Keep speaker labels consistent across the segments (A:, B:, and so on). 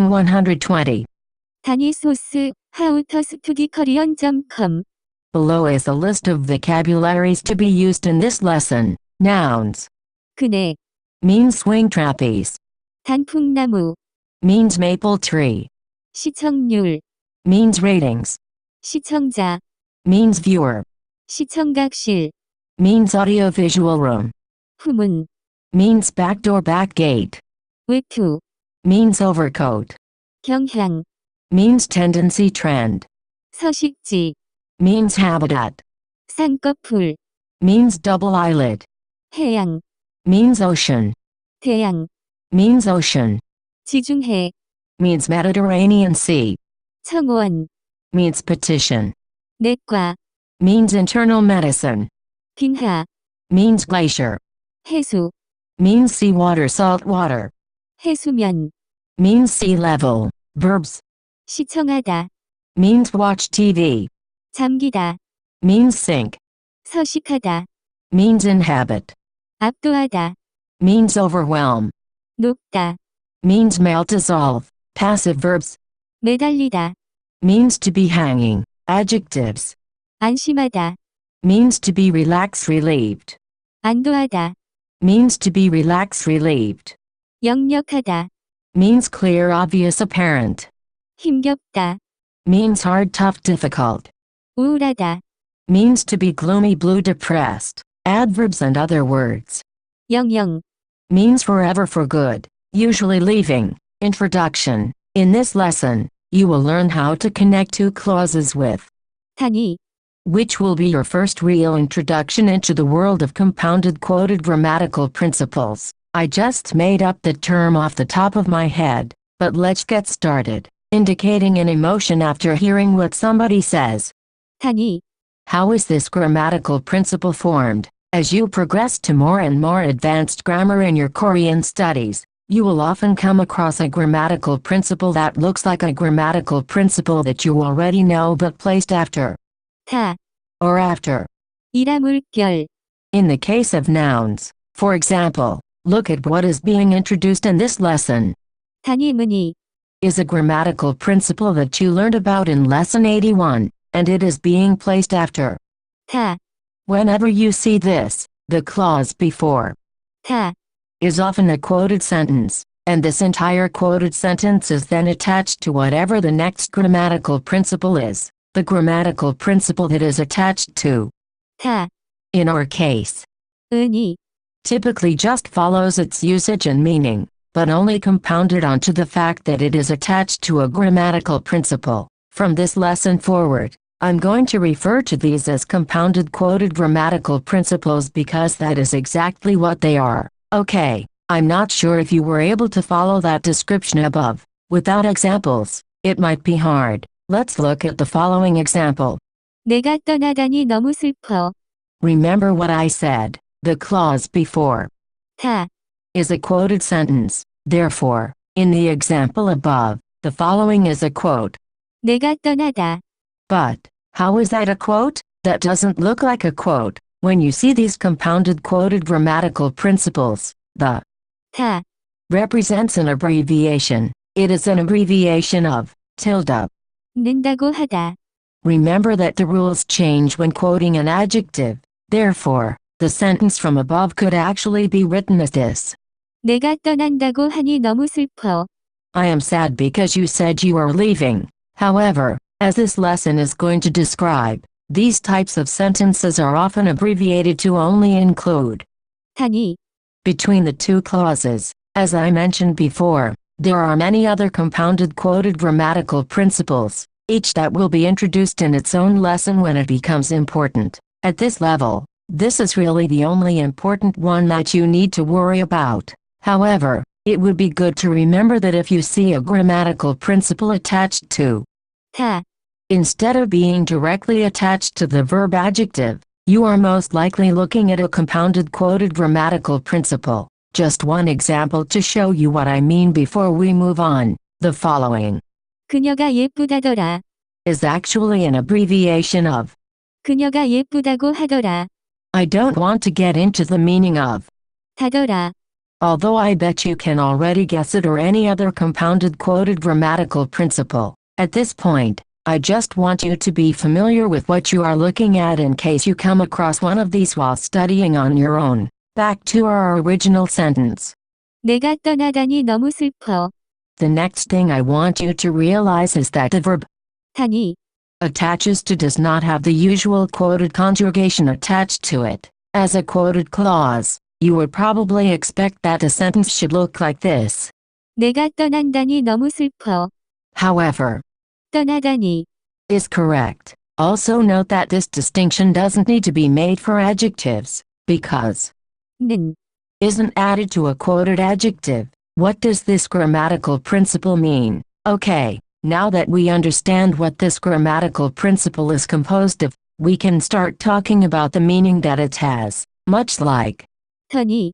A: 120.
B: 단위 소스, howtostudykorean.com.
A: Below is a list of vocabularies to be used in this lesson. Nouns.
B: 그네,
A: Means swing trapeze.
B: 단풍나무,
A: Means maple tree.
B: 시청률,
A: Means ratings.
B: 시청자,
A: Means viewer.
B: 시청각실,
A: Means audiovisual room.
B: 후문,
A: Means back door back gate.
B: 외투,
A: Means overcoat.
B: 경향,
A: Means tendency trend.
B: 서식지,
A: Means habitat.
B: 쌍꺼풀,
A: Means double eyelid.
B: 해양,
A: Means ocean.
B: 대양,
A: Means ocean.
B: 지중해,
A: Means Mediterranean Sea.
B: 청원,
A: Means petition.
B: 내과,
A: Means internal medicine.
B: 빙하,
A: Means glacier.
B: 해수,
A: Means seawater salt water.
B: 해수면,
A: Means sea level. Verbs.
B: 시청하다,
A: Means watch TV.
B: 잠기다,
A: Means sink.
B: 서식하다,
A: Means inhabit.
B: 압도하다,
A: Means overwhelm.
B: 녹다,
A: Means melt dissolve. Passive verbs.
B: 매달리다,
A: Means to be hanging. Adjectives.
B: 안심하다,
A: Means to be relaxed relieved.
B: 안도하다,
A: Means to be relaxed relieved.
B: 역력하다,
A: Means clear obvious apparent.
B: 힘겹다,
A: Means hard tough difficult.
B: 우울하다,
A: Means to be gloomy blue depressed. Adverbs and other words.
B: 영영,
A: Means forever for good, usually leaving. Introduction. In this lesson, you will learn how to connect two clauses with,
B: 단위,
A: which will be your first real introduction into the world of compounded quoted grammatical principles. I just made up the term off the top of my head, but let's get started. Indicating an emotion after hearing what somebody says.
B: 단위,
A: How is this grammatical principle formed? As you progress to more and more advanced grammar in your Korean studies, you will often come across a grammatical principle that looks like a grammatical principle that you already know but placed after,
B: 다,
A: or after.
B: 이라 물결,
A: In the case of nouns, for example, look at what is being introduced in this lesson.
B: 단위 무늬,
A: Is a grammatical principle that you learned about in lesson 81, and it is being placed after.
B: 다,
A: Whenever you see this, the clause before
B: 다,
A: is often a quoted sentence, and this entire quoted sentence is then attached to whatever the next grammatical principle is, the grammatical principle that is attached to.
B: 다,
A: In our case,
B: 은이,
A: typically just follows its usage and meaning, but only compounded onto the fact that it is attached to a grammatical principle. From this lesson forward, I'm going to refer to these as compounded quoted grammatical principles because that is exactly what they are. Okay, I'm not sure if you were able to follow that description above. Without examples, it might be hard. Let's look at the following example.
B: 내가 떠나다니 너무 슬퍼.
A: Remember what I said. The clause before
B: 다,
A: is a quoted sentence. Therefore, in the example above, the following is a quote.
B: 내가 떠나다,
A: But, how is that a quote? That doesn't look like a quote. When you see these compounded quoted grammatical principles, the
B: 다,
A: represents an abbreviation. It is an abbreviation of tilde.
B: 는다고 하다,
A: Remember that the rules change when quoting an adjective. Therefore, the sentence from above could actually be written as this.
B: 내가 떠난다고 하니 너무 슬퍼.
A: I am sad because you said you are leaving. However, as this lesson is going to describe, these types of sentences are often abbreviated to only include.
B: 단위,
A: Between the two clauses, as I mentioned before, there are many other compounded quoted grammatical principles, each that will be introduced in its own lesson when it becomes important. At this level, this is really the only important one that you need to worry about. However, it would be good to remember that if you see a grammatical principle attached to,
B: 다,
A: instead of being directly attached to the verb adjective, you are most likely looking at a compounded quoted grammatical principle. Just one example to show you what I mean before we move on. The following
B: 그녀가 예쁘다더라.
A: is actually an abbreviation of.
B: 그녀가 예쁘다고 하더라.
A: I don't want to get into the meaning of.
B: 다더라.
A: although I bet you can already guess it or any other compounded quoted grammatical principle. At this point, I just want you to be familiar with what you are looking at in case you come across one of these while studying on your own. Back to our original sentence.
B: 내가 떠나다니 너무 슬퍼.
A: The next thing I want you to realize is that the verb
B: 다니,
A: attaches to does not have the usual quoted conjugation attached to it. As a quoted clause, you would probably expect that the sentence should look like this.
B: 내가 떠난다니 너무 슬퍼.
A: However,
B: 떠나다니,
A: is correct. Also note that this distinction doesn't need to be made for adjectives, because
B: 는,
A: isn't added to a quoted adjective. What does this grammatical principle mean? Okay, now that we understand what this grammatical principle is composed of, we can start talking about the meaning that it has, much like
B: 터니,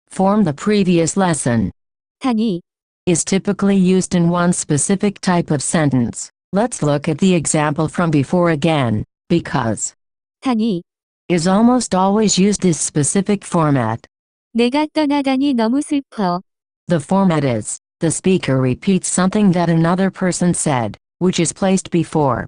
A: from the previous lesson,
B: 타니,
A: is typically used in one specific type of sentence. Let's look at the example from before again, because
B: 타니,
A: is almost always used this specific format.
B: 내가 떠나다니 너무 슬퍼.
A: The format is, the speaker repeats something that another person said, which is placed before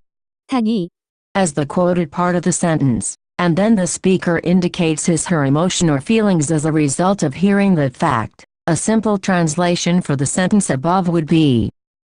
B: 타니,
A: as the quoted part of the sentence, and then the speaker indicates his/her emotion or feelings as a result of hearing that fact. A simple translation for the sentence above would be,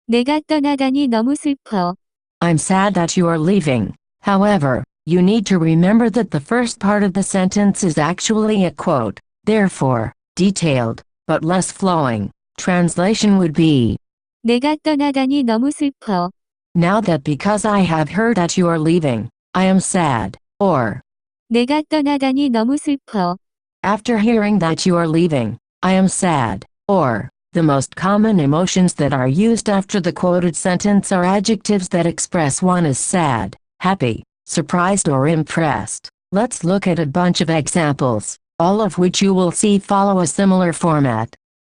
B: 내가 떠나다니 너무 슬퍼.
A: I'm sad that you are leaving. However, you need to remember that the first part of the sentence is actually a quote. Therefore, detailed, but less flowing, translation would be,
B: 내가 떠나다니 너무 슬퍼.
A: now that because I have heard that you are leaving, I am sad, or
B: 내가 떠나다니 너무 슬퍼.
A: after hearing that you are leaving, I am sad, or the most common emotions that are used after the quoted sentence are adjectives that express one as sad, happy, surprised or impressed. Let's look at a bunch of examples, all of which you will see follow a similar format.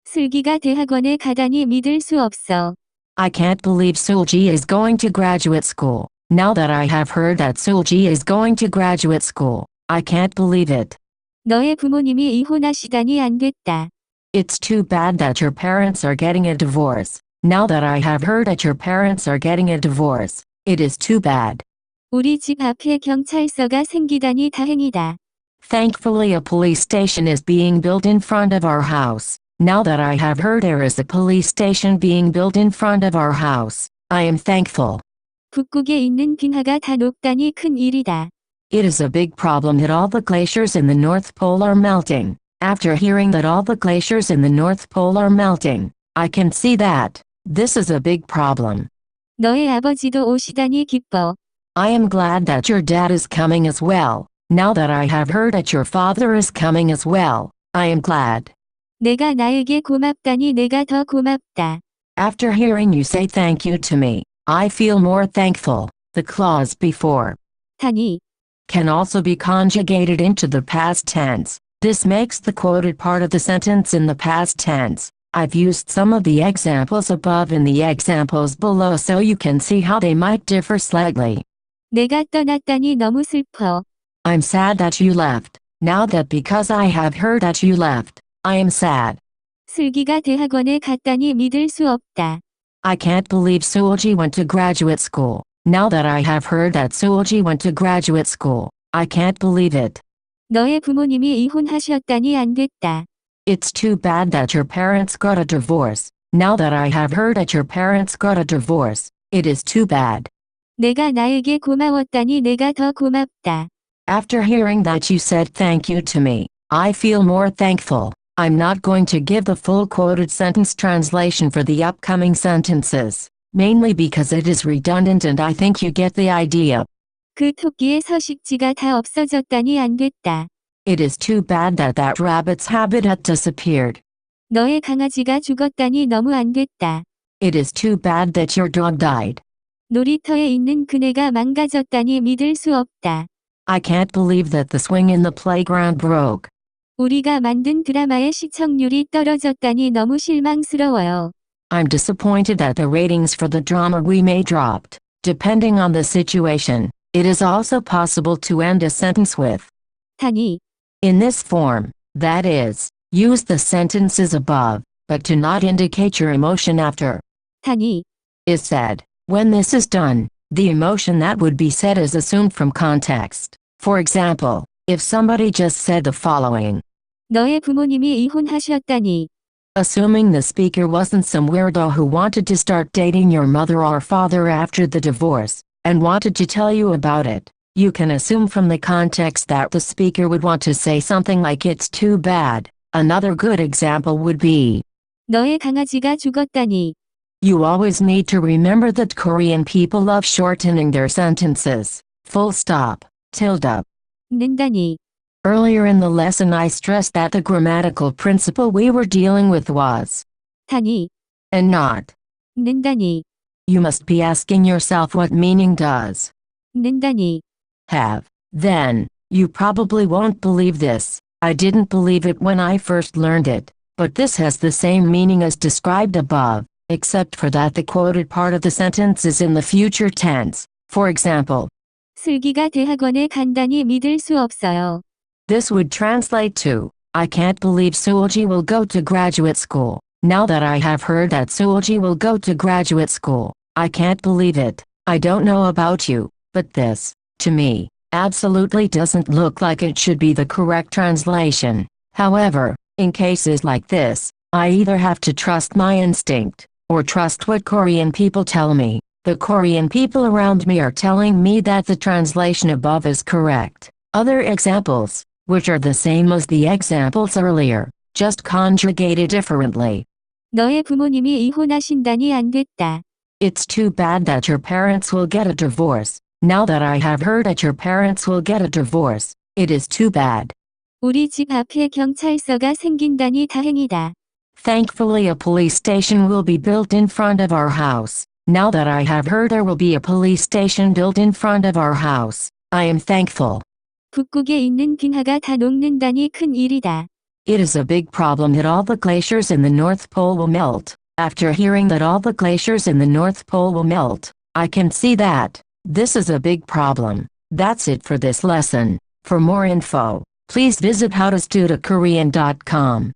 B: 슬기가 대학원에 가다니 믿을 수 없어.
A: I can't believe Sulji is going to graduate school. Now that I have heard that Sulji is going to graduate school, I can't believe it.
B: 너의 부모님이 이혼하시다니 안 됐다.
A: It's too bad that your parents are getting a divorce. Now that I have heard that your parents are getting a divorce, it is too bad.
B: 우리 집 앞에 경찰서가 생기다니 다행이다.
A: Thankfully a police station is being built in front of our house. Now that I have heard there is a police station being built in front of our house, I am thankful.
B: 북극에 있는 빙하가 다 녹다니 큰 일이다.
A: It is a big problem that all the glaciers in the North Pole are melting. After hearing that all the glaciers in the North Pole are melting, I can see that this is a big problem.
B: 너의 아버지도 오시다니 기뻐.
A: I am glad that your dad is coming as well. Now that I have heard that your father is coming as well, I am glad.
B: 내가 나에게 고맙다니 내가 더 고맙다.
A: After hearing you say thank you to me, I feel more thankful. The clause before
B: 타니,
A: can also be conjugated into the past tense. This makes the quoted part of the sentence in the past tense. I've used some of the examples above in the examples below so you can see how they might differ slightly.
B: 내가 떠났다니 너무 슬퍼.
A: I'm sad that you left. Now that because I have heard that you left, I am sad.
B: 슬기가 대학원에 갔다니 믿을 수 없다.
A: I can't believe Sulji went to graduate school. Now that I have heard that Sulji went to graduate school, I can't believe it.
B: 너의 부모님이 이혼하셨다니 안 됐다.
A: It's too bad that your parents got a divorce. Now that I have heard that your parents got a divorce, it is too bad.
B: 내가 나에게 고마웠다니 내가 더 고맙다.
A: After hearing that you said thank you to me, I feel more thankful. I'm not going to give the full quoted sentence translation for the upcoming sentences, mainly because it is redundant and I think you get the idea.
B: 그 토끼의 서식지가 다 없어졌다니 안 됐다.
A: It is too bad that that rabbit's habitat disappeared.
B: 너의 강아지가 죽었다니 너무 안 됐다.
A: It is too bad that your dog died.
B: 놀이터에 있는 그네가 망가졌다니 믿을 수 없다.
A: I can't believe that the swing in the playground broke.
B: 우리가 만든 드라마의 시청률이 떨어졌다니 너무 실망스러워요.
A: I'm disappointed that the ratings for the drama we made dropped. Depending on the situation, it is also possible to end a sentence with
B: 타니,
A: in this form, that is, Use the sentences above, but to not indicate your emotion after
B: 하니,
A: is said. When this is done, the emotion that would be said is assumed from context. For example, if somebody just said the following,
B: 너의 부모님이 이혼하셨다니.
A: assuming the speaker wasn't some weirdo who wanted to start dating your mother or father after the divorce, and wanted to tell you about it, you can assume from the context that the speaker would want to say something like it's too bad. Another good example would be,
B: 너의 강아지가 죽었다니.
A: you always need to remember that Korean people love shortening their sentences. Full stop, tilde.
B: 는다니.
A: Earlier in the lesson I stressed that the grammatical principle we were dealing with was
B: 하니,
A: and not.
B: 는다니.
A: You must be asking yourself what meaning does
B: 는다니.
A: have. Then, you probably won't believe this. I didn't believe it when I first learned it, but this has the same meaning as described above, except for that the quoted part of the sentence is in the future tense. For example,
B: 슬기가 대학원에 간다니 믿을 수 없어요.
A: this would translate to, I can't believe Seulgi will go to graduate school. Now that I have heard that Seulgi will go to graduate school, I can't believe it. I don't know about you, but this, to me, absolutely doesn't look like it should be the correct translation. However, in cases like this, I either have to trust my instinct, or trust what Korean people tell me. The Korean people around me are telling me that the translation above is correct. Other examples, which are the same as the examples earlier, just conjugated differently.
B: 너의 부모님이 이혼하신다니 안 됐다.
A: It's too bad that your parents will get a divorce. Now that I have heard that your parents will get a divorce, it is too bad.
B: 우리 집 앞에 경찰서가 생긴다니 다행이다.
A: Thankfully a police station will be built in front of our house. Now that I have heard there will be a police station built in front of our house, I am thankful.
B: 북극에 있는 빙하가 다 녹는다니 큰 일이다.
A: It is a big problem that all the glaciers in the North Pole will melt. After hearing that all the glaciers in the North Pole will melt, I can see that this is a big problem. That's it for this lesson. For more info, please visit howtostudykorean.com.